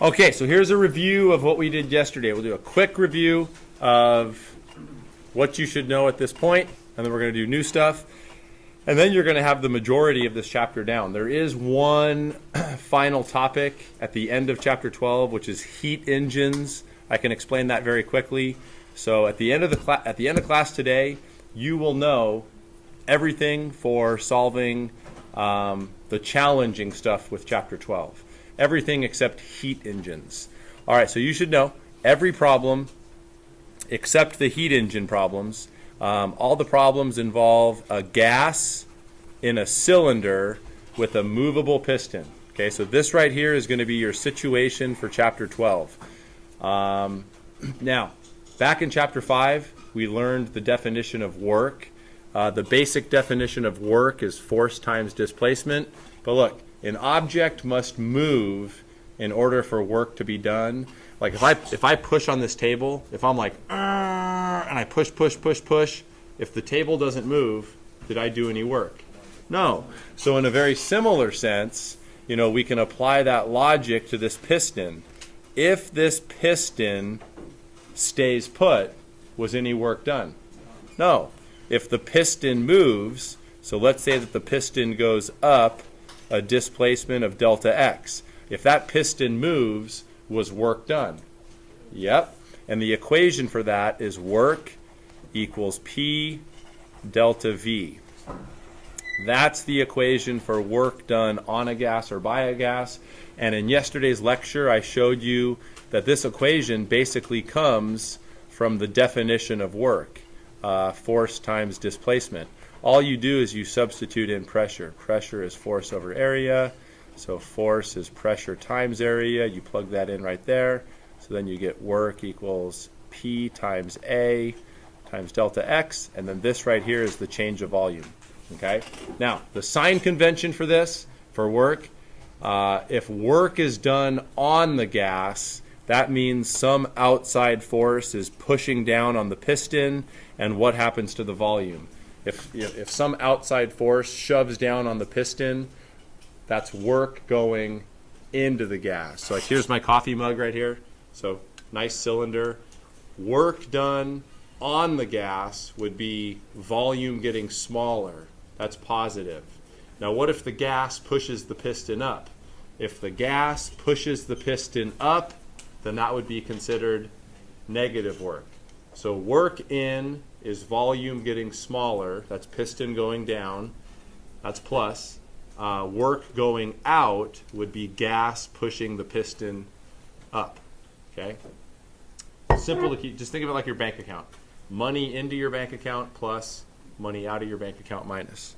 Okay, so here's a review of what we did yesterday. We'll do a quick review of what you should know at this point, and then we're going to do new stuff. And then you're going to have the majority of this chapter down. There is one final topic at the end of chapter 12, which is heat engines. I can explain that very quickly. So at the end of class today, you will know everything for solving the challenging stuff with chapter 12. Everything except heat engines. All right, so you should know every problem except the heat engine problems. All the problems involve a gas in a cylinder with a movable piston. Okay, so this right here is going to be your situation for chapter 12. Now, back in chapter 5, we learned the definition of work. The basic definition of work is force times displacement. But look, an object must move in order for work to be done. Like if I push on this table, if I'm like, and I push, if the table doesn't move, did I do any work? No. So in a very similar sense, we can apply that logic to this piston. If this piston stays put, was any work done? No. If the piston moves, so let's say that the piston goes up a displacement of delta x. If that piston moves, was work done? Yep. And the equation for that is work equals P delta V. That's the equation for work done on a gas or by a gas. And in yesterday's lecture, I showed you that this equation basically comes from the definition of work, force times displacement. All you do is you substitute in pressure. Pressure is force over area. So force is pressure times area. You plug that in right there. So then you get work equals P times A times delta X. And then this right here is the change of volume. Okay? Now, the sign convention for this, for work, if work is done on the gas, that means some outside force is pushing down on the piston, and what happens to the volume? If some outside force shoves down on the piston, that's work going into the gas. So like here's my coffee mug right here. So nice cylinder. Work done on the gas would be volume getting smaller. That's positive. Now what if the gas pushes the piston up? If the gas pushes the piston up, then that would be considered negative work. So work in is volume getting smaller. That's piston going down. That's plus. Work going out would be gas pushing the piston up. Okay? Simple to keep. Just think of it like your bank account. Money into your bank account plus money out of your bank account minus.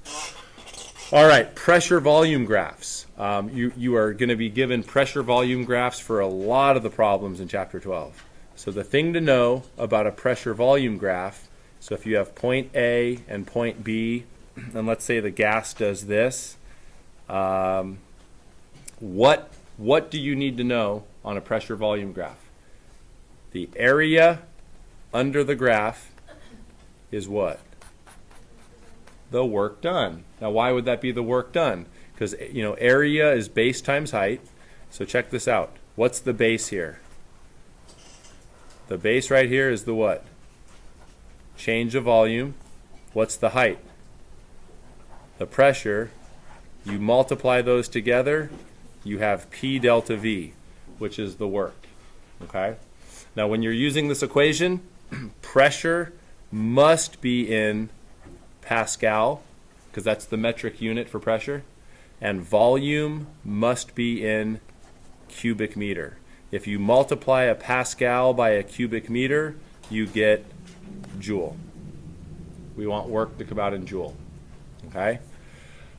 All right, pressure volume graphs. You are going to be given pressure volume graphs for a lot of the problems in chapter 12. So the thing to know about a pressure volume graph, so if you have point A and point B, and let's say the gas does this, what do you need to know on a pressure volume graph? The area under the graph is what? The work done. Now why would that be the work done? Because area is base times height. So check this out. What's the base here? The base right here is the what? Change of volume. What's the height? The pressure. You multiply those together, you have P delta V, which is the work. Okay? Now when you're using this equation, pressure must be in Pascal, because that's the metric unit for pressure, and volume must be in cubic meter. If you multiply a Pascal by a cubic meter, you get joule. We want work to come out in joule. Okay?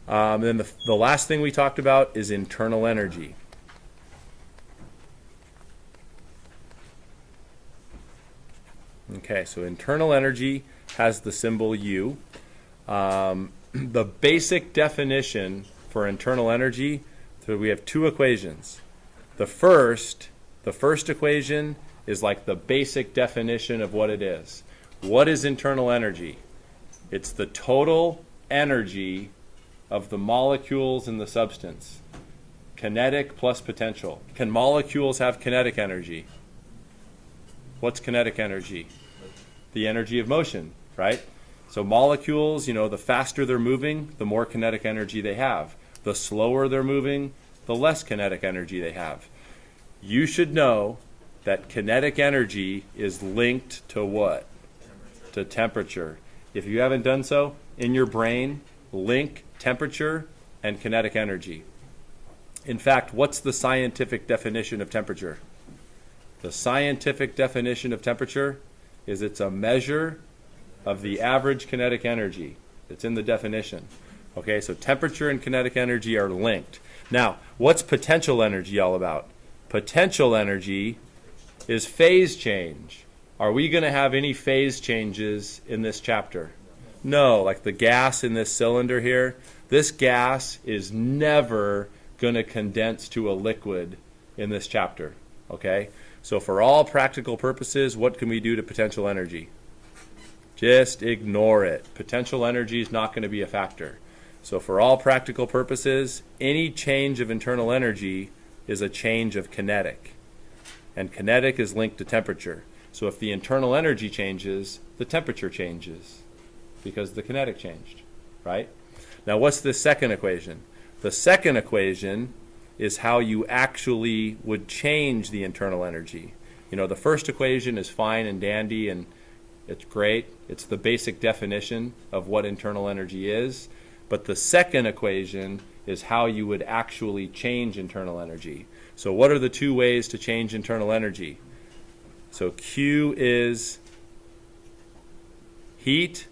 And then the last thing we talked about is internal energy. Okay, so internal energy has the symbol U. The basic definition for internal energy, so we have two equations. The first equation is like the basic definition of what it is. What is internal energy? It's the total energy of the molecules in the substance. Kinetic plus potential. Can molecules have kinetic energy? What's kinetic energy? The energy of motion, right? So molecules, the faster they're moving, the more kinetic energy they have. The slower they're moving, the less kinetic energy they have. You should know that kinetic energy is linked to what? To temperature. If you haven't done so, in your brain, link temperature and kinetic energy. In fact, what's the scientific definition of temperature? The scientific definition of temperature is it's a measure of the average kinetic energy. It's in the definition. Okay, so temperature and kinetic energy are linked. Now, what's potential energy all about? Potential energy is phase change. Are we going to have any phase changes in this chapter? No, like the gas in this cylinder here. This gas is never going to condense to a liquid in this chapter. Okay? So for all practical purposes, what can we do to potential energy? Just ignore it. Potential energy is not going to be a factor. So for all practical purposes, any change of internal energy is a change of kinetic. And kinetic is linked to temperature. So if the internal energy changes, the temperature changes because the kinetic changed, right? Now what's the second equation? The second equation is how you actually would change the internal energy. The first equation is fine and dandy and it's great. It's the basic definition of what internal energy is. But the second equation is how you would actually change internal energy. So what are the two ways to change internal energy? So Q is heat,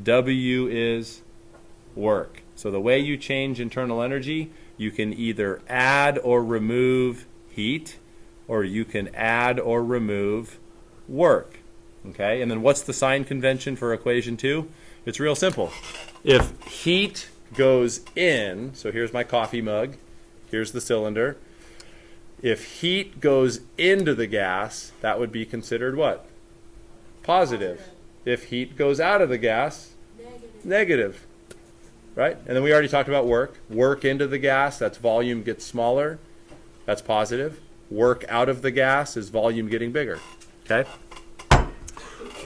W is work. So the way you change internal energy, you can either add or remove heat, or you can add or remove work. Okay, and then what's the sign convention for equation 2? It's real simple. If heat goes in, so here's my coffee mug, here's the cylinder. If heat goes into the gas, that would be considered what? Positive. If heat goes out of the gas, negative. Right? And then we already talked about work. Work into the gas, that's volume gets smaller. That's positive. Work out of the gas is volume getting bigger. Okay?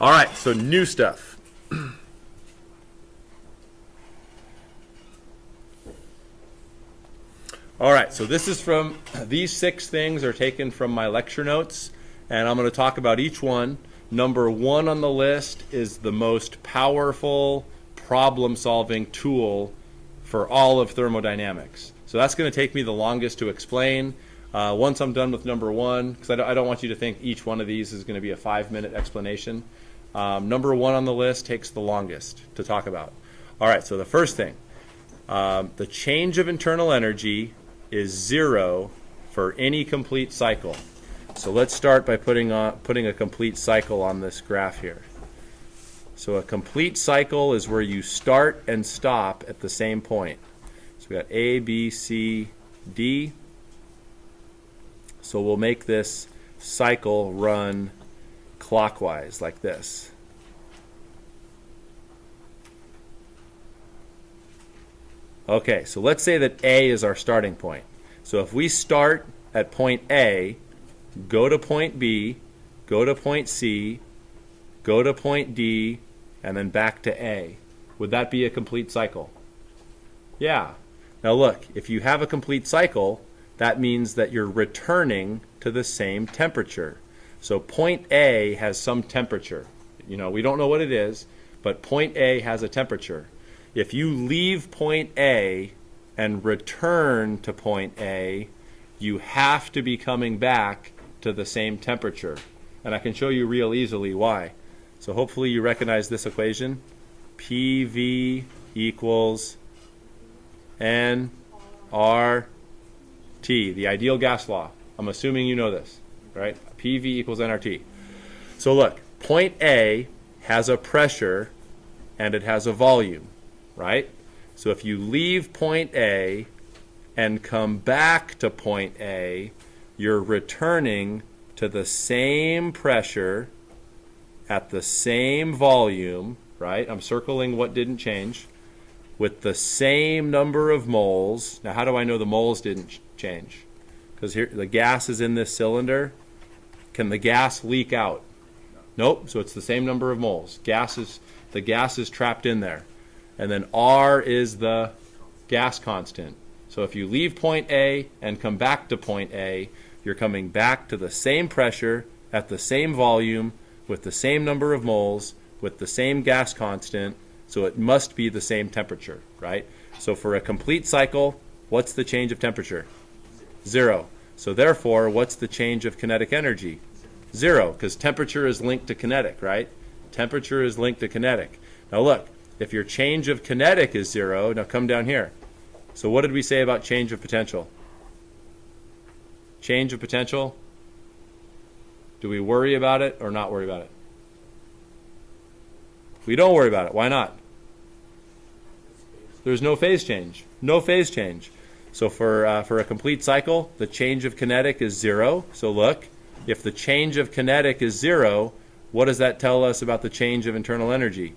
All right, so new stuff. All right, so this is from, these 6 things are taken from my lecture notes, and I'm going to talk about each one. Number 1 on the list is the most powerful problem-solving tool for all of thermodynamics. So that's going to take me the longest to explain. Once I'm done with number 1, because I don't want you to think each one of these is going to be a 5-minute explanation. Number 1 on the list takes the longest to talk about. All right, so the first thing, the change of internal energy is 0 for any complete cycle. So let's start by putting a complete cycle on this graph here. So a complete cycle is where you start and stop at the same point. So we got A, B, C, D. So we'll make this cycle run clockwise like this. Okay, so let's say that A is our starting point. So if we start at point A, go to point B, go to point C, go to point D, and then back to A, would that be a complete cycle? Yeah. Now look, if you have a complete cycle, that means that you're returning to the same temperature. So point A has some temperature. We don't know what it is, but point A has a temperature. If you leave point A and return to point A, you have to be coming back to the same temperature. And I can show you real easily why. So hopefully you recognize this equation. PV equals nRT, the ideal gas law. I'm assuming you know this, right? PV equals nRT. So look, point A has a pressure and it has a volume, right? So if you leave point A and come back to point A, you're returning to the same pressure at the same volume, right? I'm circling what didn't change, with the same number of moles. Now, how do I know the moles didn't change? Because here the gas is in this cylinder. Can the gas leak out? Nope. So it's the same number of moles. The gas is trapped in there. And then R is the gas constant. So if you leave point A and come back to point A, you're coming back to the same pressure at the same volume with the same number of moles with the same gas constant. So it must be the same temperature, right? So for a complete cycle, what's the change of temperature? 0. So therefore, what's the change of kinetic energy? 0, because temperature is linked to kinetic, right? Temperature is linked to kinetic. Now look, if your change of kinetic is 0, now come down here. So what did we say about change of potential? Change of potential, do we worry about it or not worry about it? We don't worry about it. Why not? There's no phase change. No phase change. So for a complete cycle, the change of kinetic is 0. So look, if the change of kinetic is 0, what does that tell us about the change of internal energy?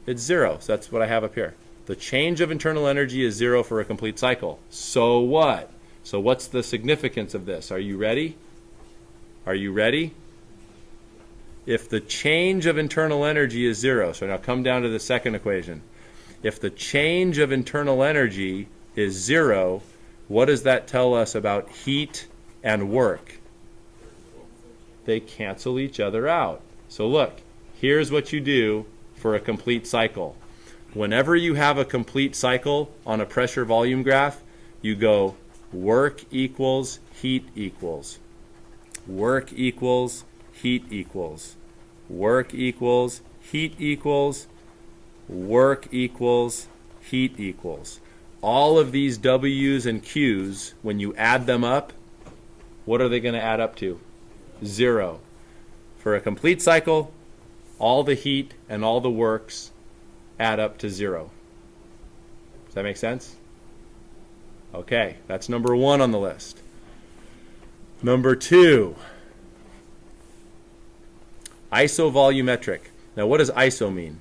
It's 0. So that's what I have up here. The change of internal energy is 0 for a complete cycle. So what? So what's the significance of this? Are you ready? Are you ready? If the change of internal energy is 0, so now come down to the second equation. If the change of internal energy is 0, what does that tell us about heat and work? They cancel each other out. So look, here's what you do for a complete cycle. Whenever you have a complete cycle on a pressure volume graph, you go work equals heat equals. Work equals heat equals. Work equals heat equals. Work equals heat equals. All of these W's and Q's, when you add them up, what are they going to add up to? 0. For a complete cycle, all the heat and all the works add up to 0. Does that make sense? Okay, that's number 1 on the list. Number 2, isovolumetric. Now what does iso mean?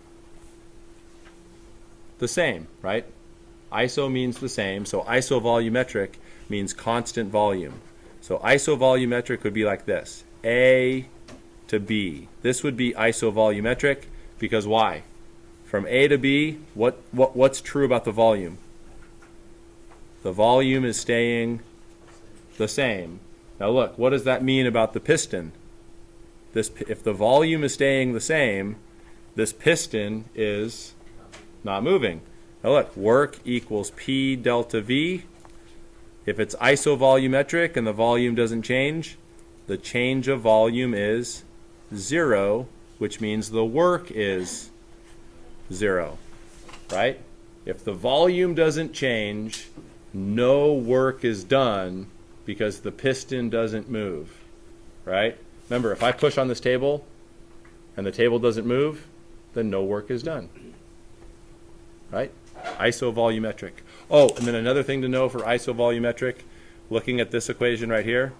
The same, right? Iso means the same, so isovolumetric means constant volume. So isovolumetric would be like this, A to B. This would be isovolumetric because why? From A to B, what's true about the volume? The volume is staying the same. Now look, what does that mean about the piston? If the volume is staying the same, this piston is not moving. Now look, work equals P delta V. If it's isovolumetric and the volume doesn't change, the change of volume is 0, which means the work is 0, right? If the volume doesn't change, no work is done because the piston doesn't move, right? Remember, if I push on this table and the table doesn't move, then no work is done, right? Isovolumetric. Oh, and then another thing to know for isovolumetric, looking at this equation right here.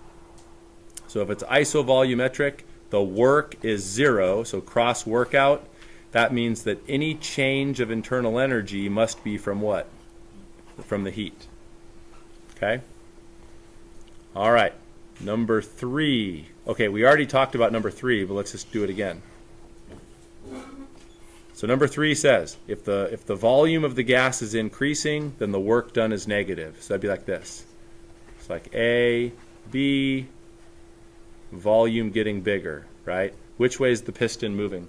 So if it's isovolumetric, the work is 0, so cross workout. That means that any change of internal energy must be from what? From the heat. Okay? All right. Number 3. Okay, we already talked about number 3, but let's just do it again. So number 3 says, if the volume of the gas is increasing, then the work done is negative. So that'd be like this. It's like A, B, volume getting bigger, right? Which way is the piston moving?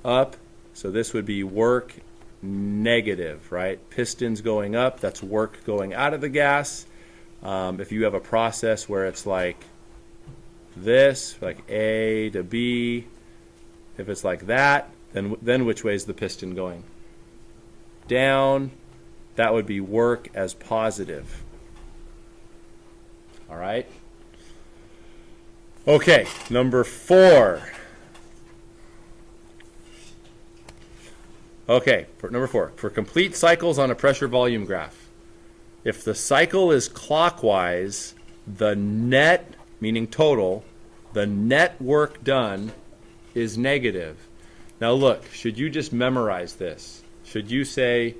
Up. So this would be work negative, right? Pistons going up, that's work going out of the gas. If you have a process where it's like this, like A to B, if it's like that, then which way is the piston going? Down. That would be work as positive. All right? Okay, number 4. Okay, for number 4. For complete cycles on a pressure volume graph, if the cycle is clockwise, the net, meaning total, the net work done is negative. Now look, should you just memorize this? Should you say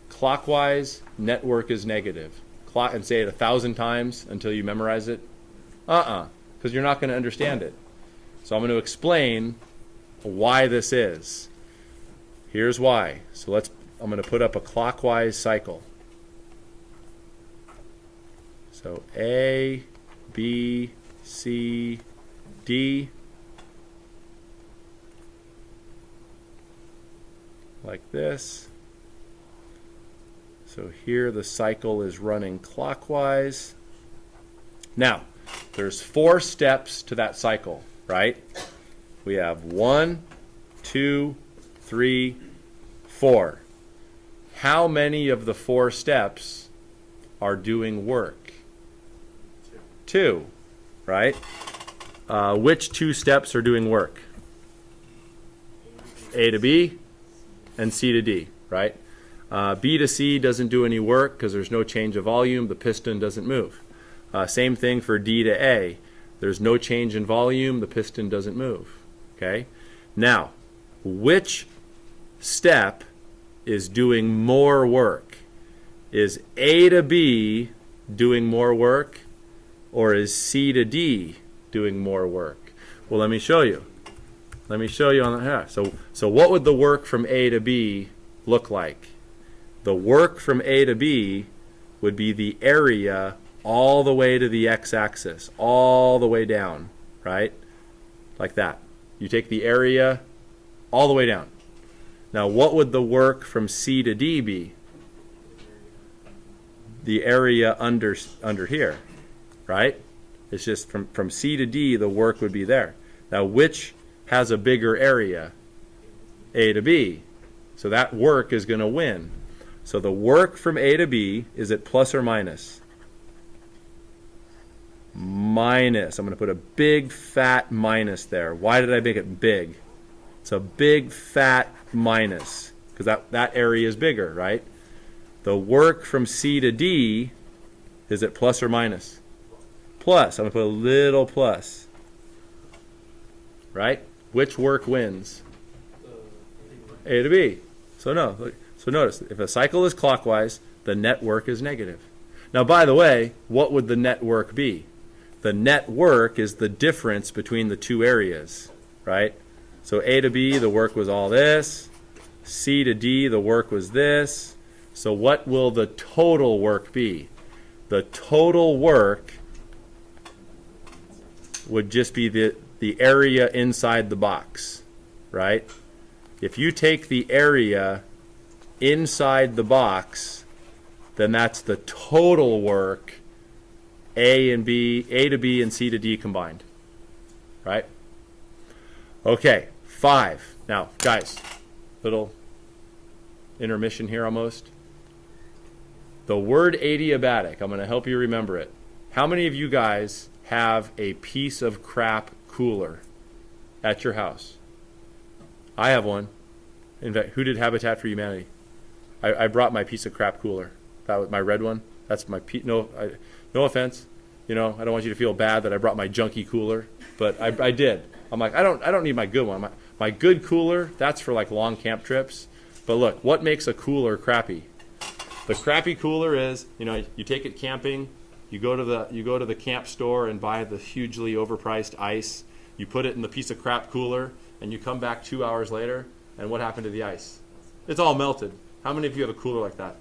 clockwise, net work is negative? and say it 1,000 times until you memorize it? Because you're not going to understand it. So I'm going to explain why this is. Here's why. So I'm going to put up a clockwise cycle. So A, B, C, D. Like this. So here the cycle is running clockwise. Now, there's 4 steps to that cycle, right? We have 1, 2, 3, 4. How many of the 4 steps are doing work? 2, right? Which 2 steps are doing work? A to B and C to D, right? B to C doesn't do any work because there's no change of volume. The piston doesn't move. Same thing for D to A. There's no change in volume. The piston doesn't move. Okay? Now, which step is doing more work? Is A to B doing more work, or is C to D doing more work? Well, let me show you. Let me show you on the half. So what would the work from A to B look like? The work from A to B would be the area all the way to the x-axis, all the way down, right? Like that. You take the area all the way down. Now, what would the work from C to D be? The area under here, right? It's just from C to D, the work would be there. Now, which has a bigger area? A to B. So that work is going to win. So the work from A to B, is it plus or minus? Minus. I'm going to put a big fat minus there. Why did I make it big? It's a big fat minus because that area is bigger, right? The work from C to D, is it plus or minus? Plus. I'm going to put a little plus. Right? Which work wins? A to B. So notice, if a cycle is clockwise, the net work is negative. Now, by the way, what would the net work be? The net work is the difference between the 2 areas, right? So A to B, the work was all this. C to D, the work was this. So what will the total work be? The total work would just be the area inside the box, right? If you take the area inside the box, then that's the total work A to B and C to D combined, right? Okay, 5. Now, guys, little intermission here almost. The word adiabatic, I'm going to help you remember it. How many of you guys have a piece of crap cooler at your house? I have one. In fact, who did Habitat for Humanity? I brought my piece of crap cooler. That was my red one. That's my no offense. You know, I don't want you to feel bad that I brought my junky cooler, but I did. I'm like, I don't need my good one. My good cooler, that's for like long camp trips. But look, what makes a cooler crappy? The crappy cooler is, you know, you take it camping, you go to the camp store and buy the hugely overpriced ice. You put it in the piece of crap cooler, and you come back 2 hours later, and what happened to the ice? It's all melted. How many of you have a cooler like that?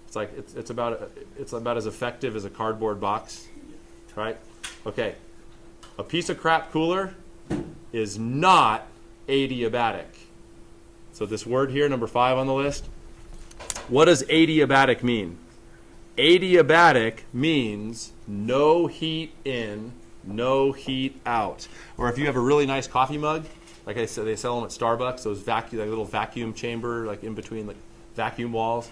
It's like it's about as effective as a cardboard box, right? Okay, a piece of crap cooler is not adiabatic. So this word here, number 5 on the list. What does adiabatic mean? Adiabatic means no heat in, no heat out. Or if you have a really nice coffee mug, like I said, they sell them at Starbucks, those little vacuum chamber, like in between like vacuum walls.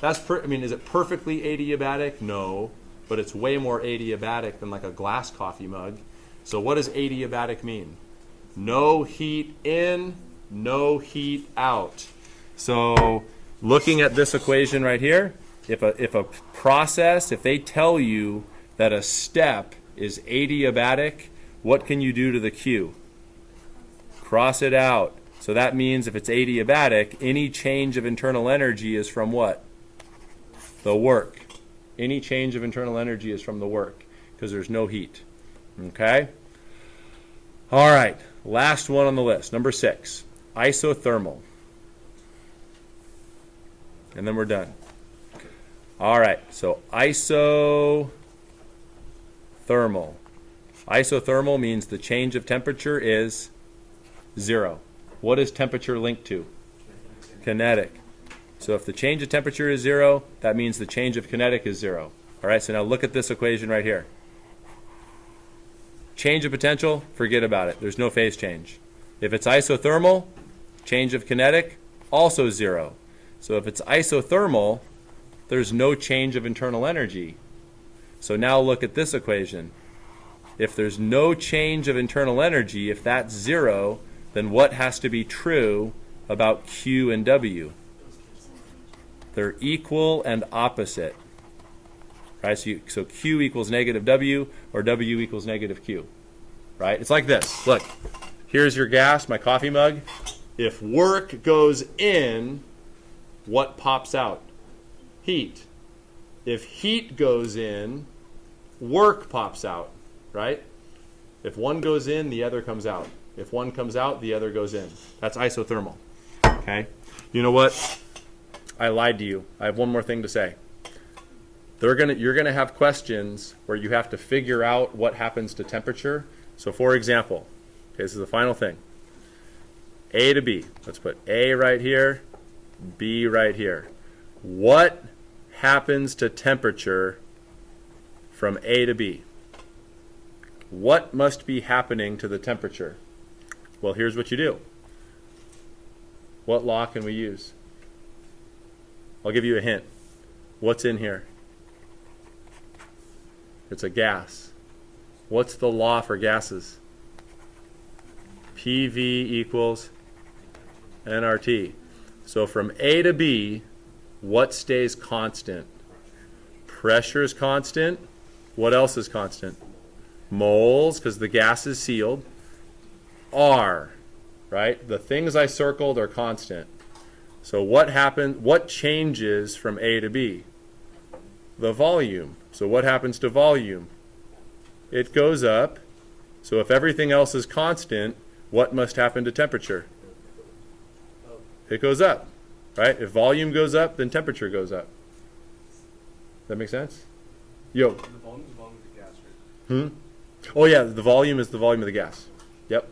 Is it perfectly adiabatic? No, but it's way more adiabatic than like a glass coffee mug. So what does adiabatic mean? No heat in, no heat out. So looking at this equation right here, if a process, if they tell you that a step is adiabatic, what can you do to the Q? Cross it out. So that means if it's adiabatic, any change of internal energy is from what? The work. Any change of internal energy is from the work because there's no heat. Okay? All right, last one on the list, number 6, isothermal. And then we're done. All right, so isothermal. Isothermal means the change of temperature is 0. What is temperature linked to? Kinetic. So if the change of temperature is 0, that means the change of kinetic is 0. All right, so now look at this equation right here. Change of potential, forget about it. There's no phase change. If it's isothermal, change of kinetic, also 0. So if it's isothermal, there's no change of internal energy. So now look at this equation. If there's no change of internal energy, if that's 0, then what has to be true about Q and W? They're equal and opposite. Right? So Q equals negative W, or W equals negative Q. Right? It's like this. Look, here's your gas, my coffee mug. If work goes in, what pops out? Heat. If heat goes in, work pops out. Right? If one goes in, the other comes out. If one comes out, the other goes in. That's isothermal. Okay? You know what? I lied to you. I have one more thing to say. You're going to have questions where you have to figure out what happens to temperature. So for example, okay, this is the final thing. A to B. Let's put A right here, B right here. What happens to temperature from A to B? What must be happening to the temperature? Well, here's what you do. What law can we use? I'll give you a hint. What's in here? It's a gas. What's the law for gases? PV equals nRT. So from A to B, what stays constant? Pressure is constant. What else is constant? Moles, because the gas is sealed. R, right? The things I circled are constant. So what changes from A to B? The volume. So what happens to volume? It goes up. So if everything else is constant, what must happen to temperature? It goes up, right? If volume goes up, then temperature goes up. Does that make sense? Yo. The volume is the volume of the gas, right? Oh yeah, the volume is the volume of the gas. Yep.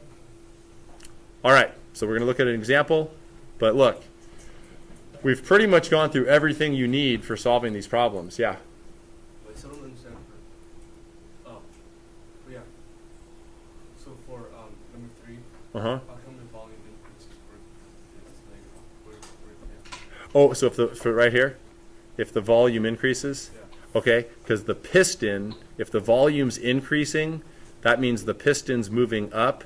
All right, so we're going to look at an example. But look, we've pretty much gone through everything you need for solving these problems. Yeah. Wait, so I don't understand. Yeah. So for number 3, Uh-huh. how come the volume increases for it's negative? Oh, so for right here, if the volume increases, Yeah. okay, because the piston, if the volume's increasing, that means the piston's moving up.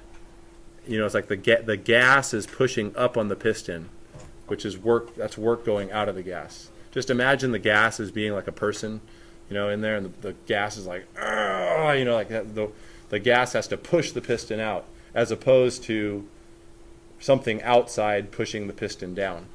You know, it's like the gas is pushing up on the piston, which is work. That's work going out of the gas. Just imagine the gas as being like a person, you know, in there, and the gas is like, you know, like that. The gas has to push the piston out, as opposed to something outside pushing the piston down.